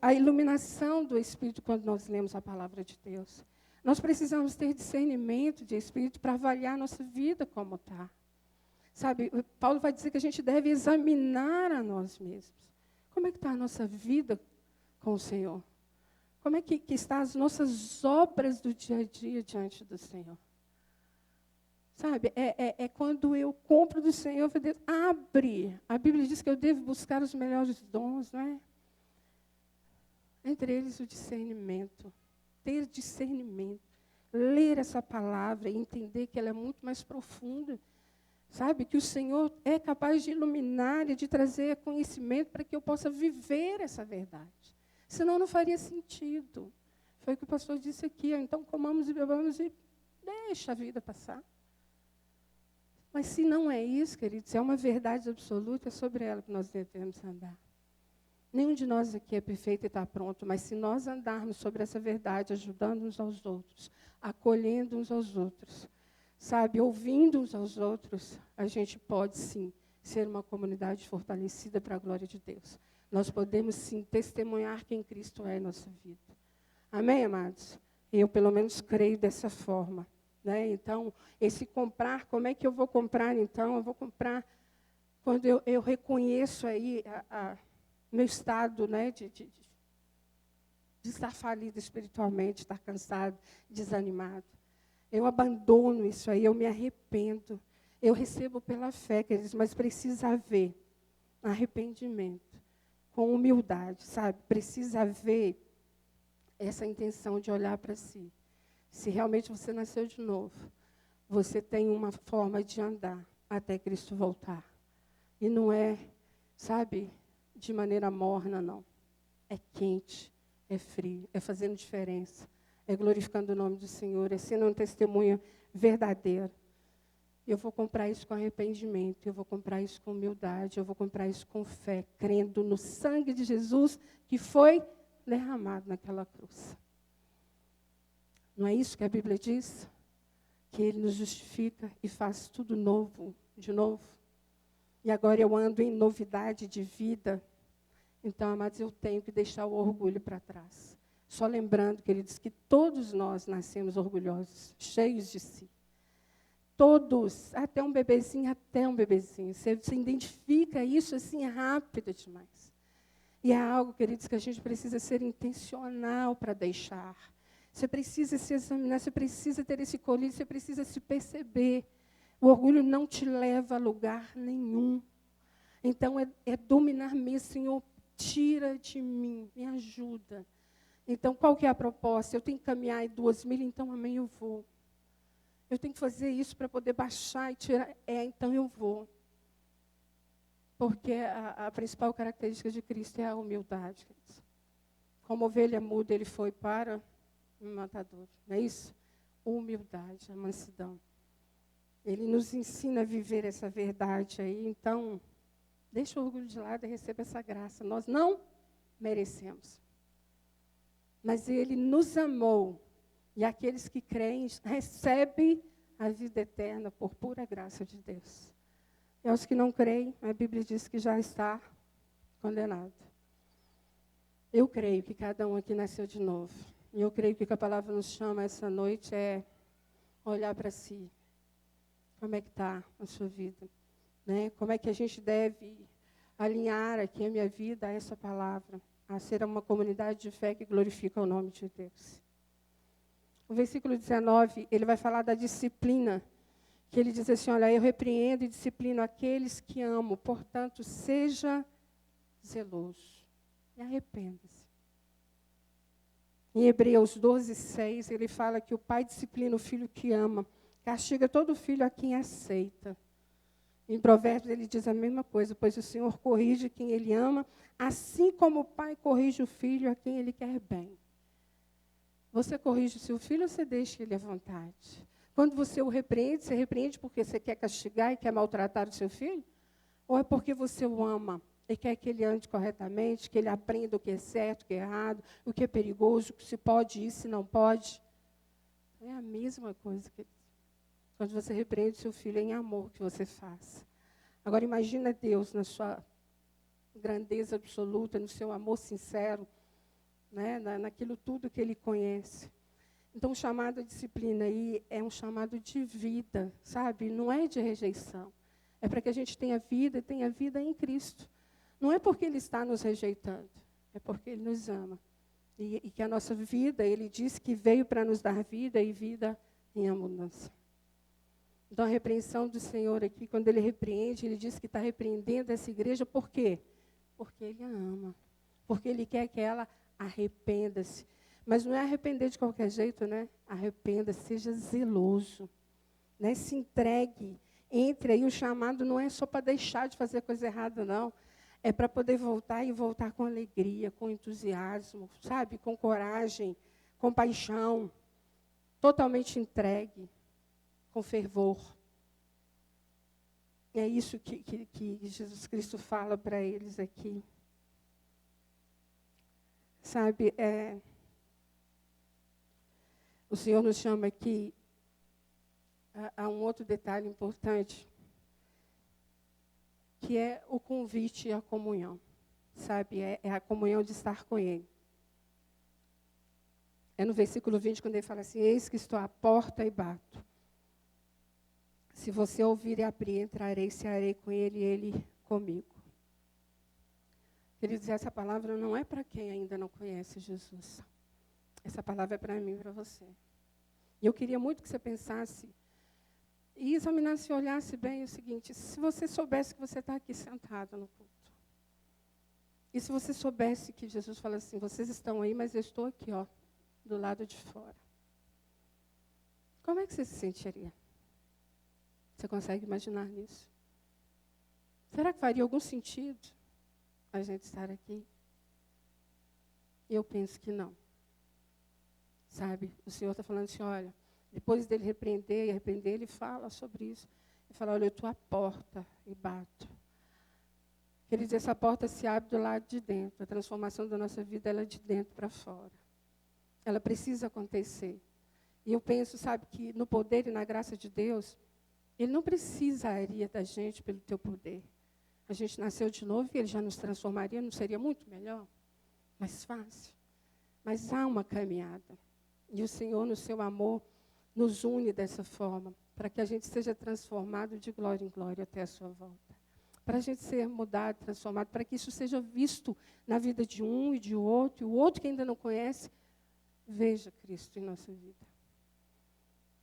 a iluminação do Espírito quando nós lemos a palavra de Deus. Nós precisamos ter discernimento de Espírito para avaliar a nossa vida como está. Sabe, Paulo vai dizer que a gente deve examinar a nós mesmos. Como é que está a nossa vida com o Senhor? Como é que estão as nossas obras do dia a dia diante do Senhor? Sabe, é quando eu compro do Senhor, Deus, abre. A Bíblia diz que eu devo buscar os melhores dons, não é? Entre eles o discernimento. Ter discernimento. Ler essa palavra e entender que ela é muito mais profunda. Sabe, que o Senhor é capaz de iluminar e de trazer conhecimento para que eu possa viver essa verdade. Senão não faria sentido. Foi o que o pastor disse aqui. Então comamos e bebamos e deixa a vida passar. Mas se não é isso, queridos, é uma verdade absoluta, é sobre ela que nós devemos andar. Nenhum de nós aqui é perfeito e está pronto, mas se nós andarmos sobre essa verdade, ajudando uns aos outros, acolhendo uns aos outros, sabe, ouvindo uns aos outros, a gente pode, sim, ser uma comunidade fortalecida para a glória de Deus. Nós podemos, sim, testemunhar quem Cristo é em nossa vida. Amém, amados? Eu, pelo menos, creio dessa forma. Né? Então, esse comprar, como é que eu vou comprar, então? Eu vou comprar quando eu reconheço aí meu estado, né, de estar falido espiritualmente, estar cansado, desanimado. Eu abandono isso aí, eu me arrependo. Eu recebo pela fé, queridos, mas precisa haver arrependimento, com humildade, sabe? Precisa haver essa intenção de olhar para si. Se realmente você nasceu de novo, você tem uma forma de andar até Cristo voltar. E não é, sabe, de maneira morna, não. É quente, é frio, é fazendo diferença, é glorificando o nome do Senhor, é sendo um testemunho verdadeiro. Eu vou comprar isso com arrependimento, eu vou comprar isso com humildade, eu vou comprar isso com fé, crendo no sangue de Jesus que foi derramado naquela cruz. Não é isso que a Bíblia diz? Que Ele nos justifica e faz tudo novo, de novo. E agora eu ando em novidade de vida. Então, amados, eu tenho que deixar o orgulho para trás. Só lembrando, queridos, que todos nós nascemos orgulhosos, cheios de si. Todos, até um bebezinho. Você identifica isso assim rápido demais. E é algo, queridos, que a gente precisa ser intencional para deixar. Você precisa se examinar, você precisa ter esse colírio, você precisa se perceber. O orgulho não te leva a lugar nenhum. Então, é dominar mesmo, Senhor, tira de mim, me ajuda. Então, qual que é a proposta? Eu tenho que caminhar em 2.000, então, amém, eu vou. Eu tenho que fazer isso para poder baixar e tirar. Então eu vou. Porque a principal característica de Cristo é a humildade. Como ovelha muda, ele foi para o matador. Não é isso? Humildade, a mansidão. Ele nos ensina a viver essa verdade aí. Então, deixa o orgulho de lado e receba essa graça. Nós não merecemos. Mas Ele nos amou. E aqueles que creem recebem a vida eterna por pura graça de Deus. E aos que não creem, a Bíblia diz que já está condenado. Eu creio que cada um aqui nasceu de novo. E eu creio que o que a palavra nos chama essa noite é olhar para si. Como é que está a sua vida? Né? Como é que a gente deve alinhar aqui a minha vida a essa palavra? A ser uma comunidade de fé que glorifica o nome de Deus. O versículo 19, ele vai falar da disciplina, que ele diz assim, olha, eu repreendo e disciplino aqueles que amo, portanto, seja zeloso e arrependa-se. Em Hebreus 12:6, ele fala que o pai disciplina o filho que ama, castiga todo filho a quem aceita. Em Provérbios ele diz a mesma coisa, pois o Senhor corrige quem ele ama, assim como o pai corrige o filho a quem ele quer bem. Você corrige o seu filho ou você deixa ele à vontade? Quando você você repreende porque você quer castigar e quer maltratar o seu filho? Ou é porque você o ama e quer que ele ande corretamente, que ele aprenda o que é certo, o que é errado, o que é perigoso, o que se pode ir, se não pode? É a mesma coisa, querido. Quando você repreende o seu filho, é em amor que você faz. Agora, imagina Deus na sua grandeza absoluta, no seu amor sincero, né, naquilo tudo que Ele conhece. Então, o chamado à disciplina aí é um chamado de vida, sabe? Não é de rejeição. É para que a gente tenha vida em Cristo. Não é porque Ele está nos rejeitando, é porque Ele nos ama. E que a nossa vida, Ele disse que veio para nos dar vida e vida em abundância. Então, a repreensão do Senhor aqui, quando Ele repreende, Ele diz que está repreendendo essa igreja, por quê? Porque Ele a ama. Porque Ele quer que ela arrependa-se. Mas não é arrepender de qualquer jeito, né? Arrependa-se, seja zeloso. Né? Se entregue. Entre aí, o chamado não é só para deixar de fazer coisa errada, não. É para poder voltar e voltar com alegria, com entusiasmo, sabe? Com coragem, com paixão. Totalmente entregue, com fervor. É isso que Jesus Cristo fala para eles aqui. Sabe, o Senhor nos chama aqui a um outro detalhe importante, que é o convite à comunhão. Sabe, é a comunhão de estar com Ele. É no versículo 20, quando ele fala assim, eis que estou à porta e bato. Se você ouvir e abrir, entrarei, cearei com Ele e Ele comigo. Queridos, essa palavra não é para quem ainda não conhece Jesus. Essa palavra é para mim e para você. E eu queria muito que você pensasse e examinasse e olhasse bem o seguinte, se você soubesse que você está aqui sentado no culto, e se você soubesse que Jesus fala assim, vocês estão aí, mas eu estou aqui, ó, do lado de fora. Como é que você se sentiria? Você consegue imaginar nisso? Será que faria algum sentido a gente estar aqui? Eu penso que não. Sabe, o Senhor está falando assim, olha, depois dele repreender, ele fala sobre isso. Ele fala, olha, eu estou à porta e bato. Quer dizer, essa porta se abre do lado de dentro. A transformação da nossa vida, ela é de dentro para fora. Ela precisa acontecer. E eu penso, sabe, que no poder e na graça de Deus, Ele não precisaria da gente pelo teu poder. A gente nasceu de novo e Ele já nos transformaria, não seria muito melhor? Mais fácil. Mas há uma caminhada. E o Senhor, no seu amor, nos une dessa forma, para que a gente seja transformado de glória em glória até a sua volta. Para a gente ser mudado, transformado, para que isso seja visto na vida de um e de outro, e o outro que ainda não conhece, veja Cristo em nossa vida.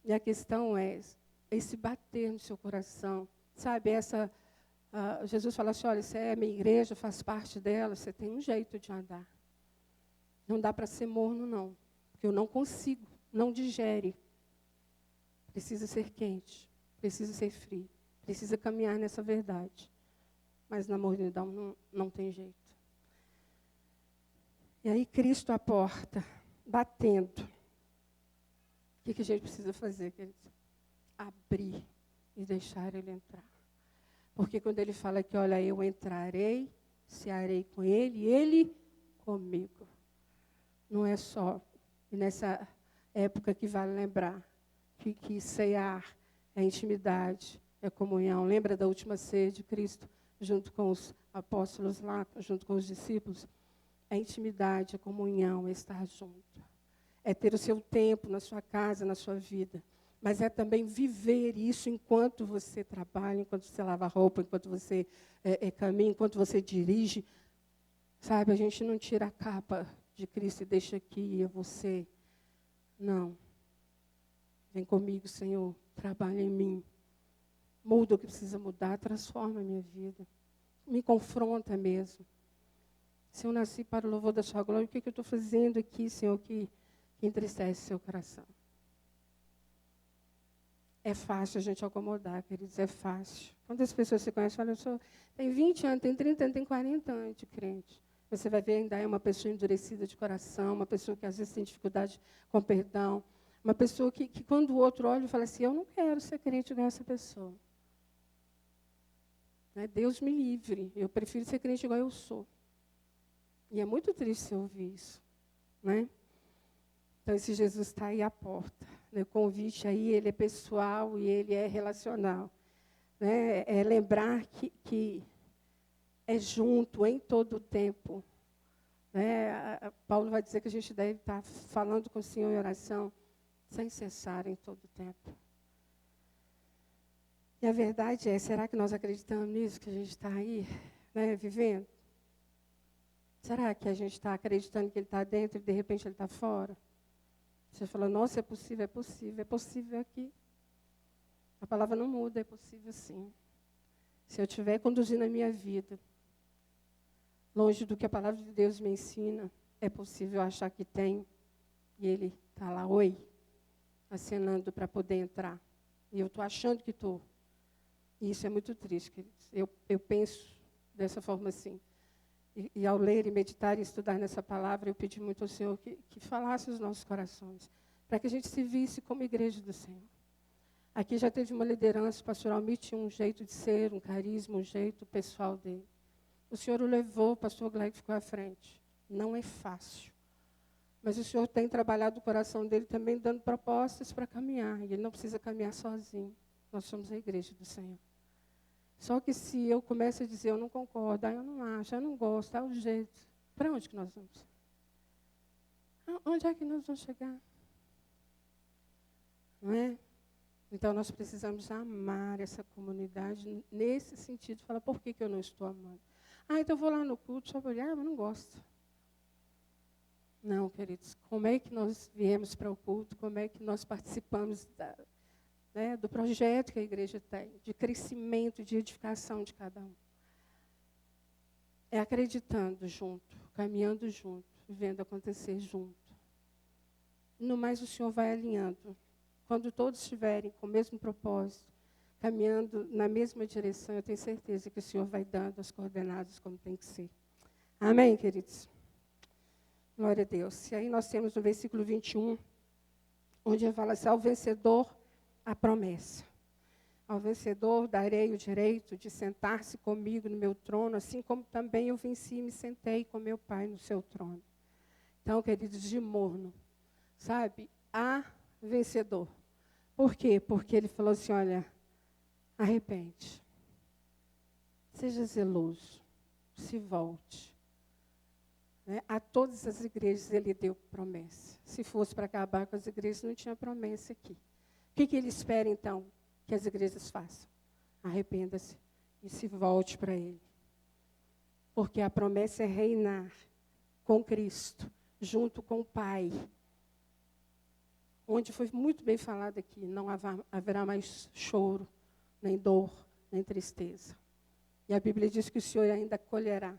E a questão é esse bater no seu coração, sabe, Jesus fala assim, olha, você é minha igreja, faz parte dela, você tem um jeito de andar. Não dá para ser morno, não, porque eu não consigo, não digere. Precisa ser quente, precisa ser frio, precisa caminhar nessa verdade. Mas na mornidão não tem jeito. E aí Cristo à porta, batendo. O que a gente precisa fazer, queridos? Abrir e deixar Ele entrar. Porque quando Ele fala que, olha, eu entrarei, cearei com Ele, e Ele comigo. Não é só, e nessa época que vale lembrar, que cear é intimidade, é comunhão. Lembra da última ceia de Cristo, junto com os apóstolos lá, junto com os discípulos? É intimidade, é comunhão, é estar junto. É ter o seu tempo na sua casa, na sua vida. Mas é também viver isso enquanto você trabalha, enquanto você lava roupa, enquanto você caminha, enquanto você dirige. Sabe, a gente não tira a capa de Cristo e deixa aqui, é você. Não. Vem comigo, Senhor, trabalha em mim. Muda o que precisa mudar, transforma a minha vida. Me confronta mesmo. Se eu nasci para o louvor da sua glória, o que eu estou fazendo aqui, Senhor, que entristece seu coração? É fácil a gente acomodar, queridos, é fácil. Quantas pessoas você conhece? Olha, tem 20 anos, tem 30 anos, tem 40 anos de crente. Você vai ver ainda é uma pessoa endurecida de coração, uma pessoa que às vezes tem dificuldade com perdão, uma pessoa que quando o outro olha e fala assim, eu não quero ser crente igual essa pessoa. Né? Deus me livre, eu prefiro ser crente igual eu sou. E é muito triste você ouvir isso. Né? Então, esse Jesus está aí à porta. Né? O convite aí, ele é pessoal e ele é relacional. Né? É lembrar que é junto, em todo o tempo. Né? Paulo vai dizer que a gente deve estar falando com o Senhor em oração sem cessar em todo o tempo. E a verdade é, será que nós acreditamos nisso, que a gente está aí, né, vivendo? Será que a gente está acreditando que Ele está dentro e, de repente, Ele está fora? Você fala, nossa, é possível aqui. A palavra não muda, é possível sim. Se eu estiver conduzindo a minha vida, longe do que a palavra de Deus me ensina, é possível achar que tem, e Ele está lá, oi, acenando para poder entrar. E eu estou achando que estou. E isso é muito triste, queridos. Eu penso dessa forma assim. E ao ler e meditar e estudar nessa palavra, eu pedi muito ao Senhor que falasse os nossos corações, para que a gente se visse como igreja do Senhor. Aqui já teve uma liderança, o pastor Almir tinha um jeito de ser, um carisma, um jeito pessoal dele. O Senhor o levou, o pastor Gleig ficou à frente. Não é fácil. Mas o Senhor tem trabalhado o coração dele também, dando propostas para caminhar. E ele não precisa caminhar sozinho. Nós somos a igreja do Senhor. Só que se eu começo a dizer, eu não concordo, eu não acho, eu não gosto, é o jeito. Para onde que nós vamos? Onde é que nós vamos chegar? Não é? Então, nós precisamos amar essa comunidade nesse sentido. Fala, por que eu não estou amando? Então eu vou lá no culto, só para olhar, mas não gosto. Não, queridos, como é que nós viemos para o culto? Como é que nós participamos do projeto que a igreja tem, de crescimento, de edificação de cada um? É acreditando junto, caminhando junto, vendo acontecer junto. No mais, o Senhor vai alinhando. Quando todos estiverem com o mesmo propósito, caminhando na mesma direção, eu tenho certeza que o Senhor vai dando as coordenadas como tem que ser. Amém, queridos? Glória a Deus. E aí nós temos no versículo 21, onde ele fala assim, ao vencedor, a promessa. Ao vencedor darei o direito de sentar-se comigo no meu trono, assim como também eu venci e me sentei com meu Pai no seu trono. Então, queridos, de morno, sabe? Há vencedor. Por quê? Porque ele falou assim, olha, arrepende. Seja zeloso. Se volte. Né? A todas as igrejas ele deu promessa. Se fosse para acabar com as igrejas, não tinha promessa aqui. O que ele espera, então, que as igrejas façam? Arrependa-se e se volte para ele. Porque a promessa é reinar com Cristo, junto com o Pai. Onde foi muito bem falado aqui, não haverá mais choro, nem dor, nem tristeza. E a Bíblia diz que o Senhor ainda colherá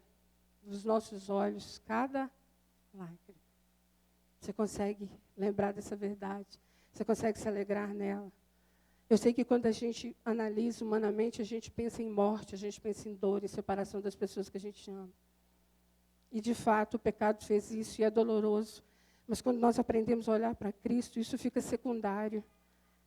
dos nossos olhos cada lágrima. Você consegue lembrar dessa verdade? Você consegue se alegrar nela? Eu sei que quando a gente analisa humanamente, a gente pensa em morte, a gente pensa em dor, em separação das pessoas que a gente ama. E, de fato, o pecado fez isso e é doloroso. Mas quando nós aprendemos a olhar para Cristo, isso fica secundário.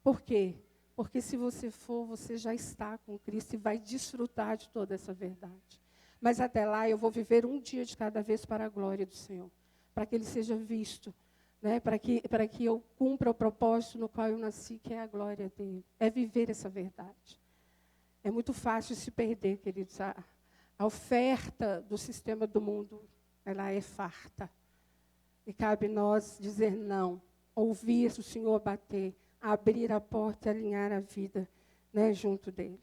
Por quê? Porque se você for, você já está com Cristo e vai desfrutar de toda essa verdade. Mas até lá eu vou viver um dia de cada vez para a glória do Senhor. Para que Ele seja visto. Né? Para que eu cumpra o propósito no qual eu nasci, que é a glória dEle. É viver essa verdade. É muito fácil se perder, queridos. A oferta do sistema do mundo, ela é farta. E cabe nós dizer não, ouvir o Senhor bater, abrir a porta e alinhar a vida, né, junto dEle.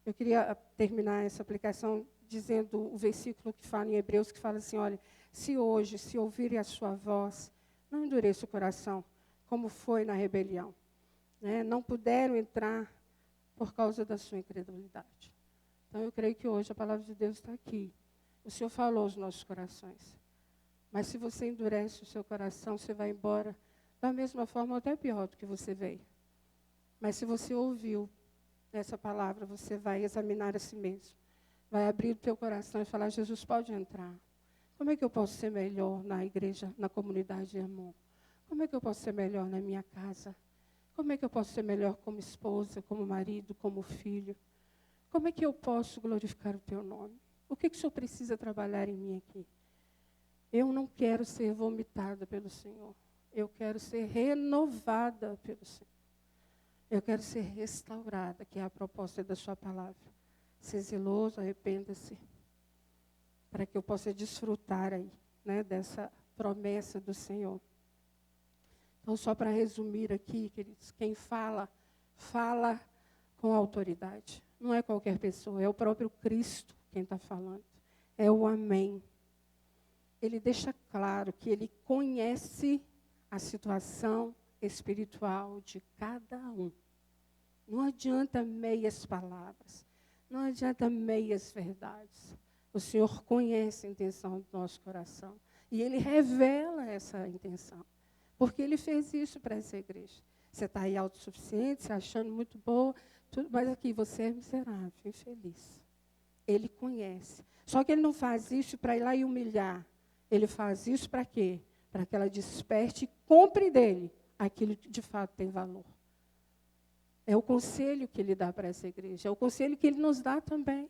Eu queria terminar essa aplicação dizendo o versículo que fala em Hebreus, que fala assim, olha, se hoje, se ouvirem a sua voz, não endureça o coração, como foi na rebelião. Né? Não puderam entrar por causa da sua incredulidade. Então, eu creio que hoje a palavra de Deus está aqui. O Senhor falou aos nossos corações. Mas se você endurece o seu coração, você vai embora da mesma forma, ou até pior do que você veio. Mas se você ouviu essa palavra, você vai examinar a si mesmo. Vai abrir o teu coração e falar, Jesus, pode entrar. Como é que eu posso ser melhor na igreja, na comunidade de irmão? Como é que eu posso ser melhor na minha casa? Como é que eu posso ser melhor como esposa, como marido, como filho? Como é que eu posso glorificar o teu nome? O que o Senhor precisa trabalhar em mim aqui? Eu não quero ser vomitada pelo Senhor. Eu quero ser renovada pelo Senhor. Eu quero ser restaurada, que é a proposta da sua palavra. Ser zeloso, arrependa-se, para que eu possa desfrutar aí, né, dessa promessa do Senhor. Então, só para resumir aqui, queridos, quem fala, fala com autoridade. Não é qualquer pessoa, é o próprio Cristo quem está falando. É o amém. Ele deixa claro que ele conhece a situação espiritual de cada um. Não adianta meias palavras. Não adianta meias verdades. O Senhor conhece a intenção do nosso coração. E Ele revela essa intenção. Porque Ele fez isso para essa igreja. Você está aí autossuficiente, se achando muito boa, tudo, mas aqui você é miserável, infeliz. Ele conhece. Só que Ele não faz isso para ir lá e humilhar. Ele faz isso para quê? Para que ela desperte e compre dele aquilo que de fato tem valor. É o conselho que ele dá para essa igreja. É o conselho que ele nos dá também.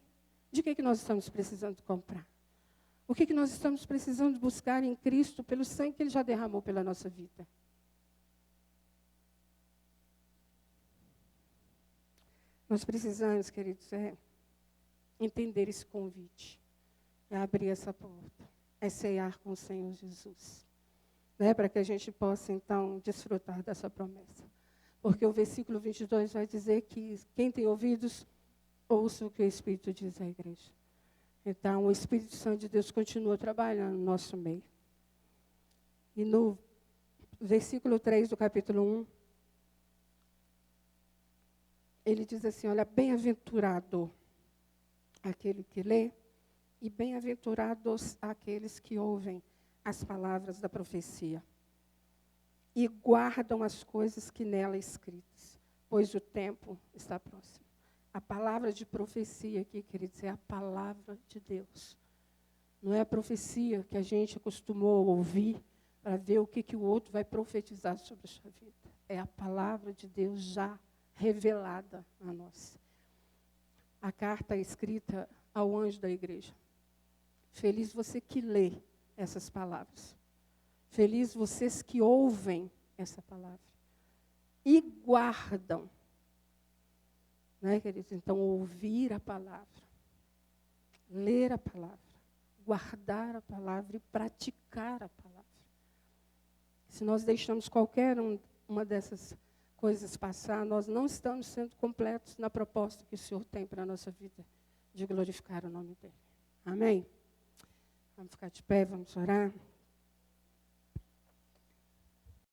De que nós estamos precisando comprar? O que nós estamos precisando buscar em Cristo pelo sangue que ele já derramou pela nossa vida? Nós precisamos, queridos, entender esse convite. É abrir essa porta. É ceiar com o Senhor Jesus. Né? Para que a gente possa, então, desfrutar dessa promessa. Porque o versículo 22 vai dizer que quem tem ouvidos, ouça o que o Espírito diz à igreja. Então, o Espírito Santo de Deus continua trabalhando no nosso meio. E no versículo 3 do capítulo 1, ele diz assim, olha, bem-aventurado aquele que lê e bem-aventurados aqueles que ouvem as palavras da profecia e guardam as coisas que nela escritas, pois o tempo está próximo. A palavra de profecia aqui, queridos, é a palavra de Deus. Não é a profecia que a gente acostumou a ouvir para ver o que o outro vai profetizar sobre a sua vida. é a palavra de Deus já revelada a nós. A carta é escrita ao anjo da igreja. Feliz você que lê essas palavras. Feliz vocês que ouvem essa palavra. E guardam. Né, queridos? Então, ouvir a palavra. Ler a palavra. Guardar a palavra e praticar a palavra. Se nós deixamos qualquer uma dessas coisas passar, nós não estamos sendo completos na proposta que o Senhor tem para a nossa vida, de glorificar o nome dEle. Amém? Vamos ficar de pé, vamos orar.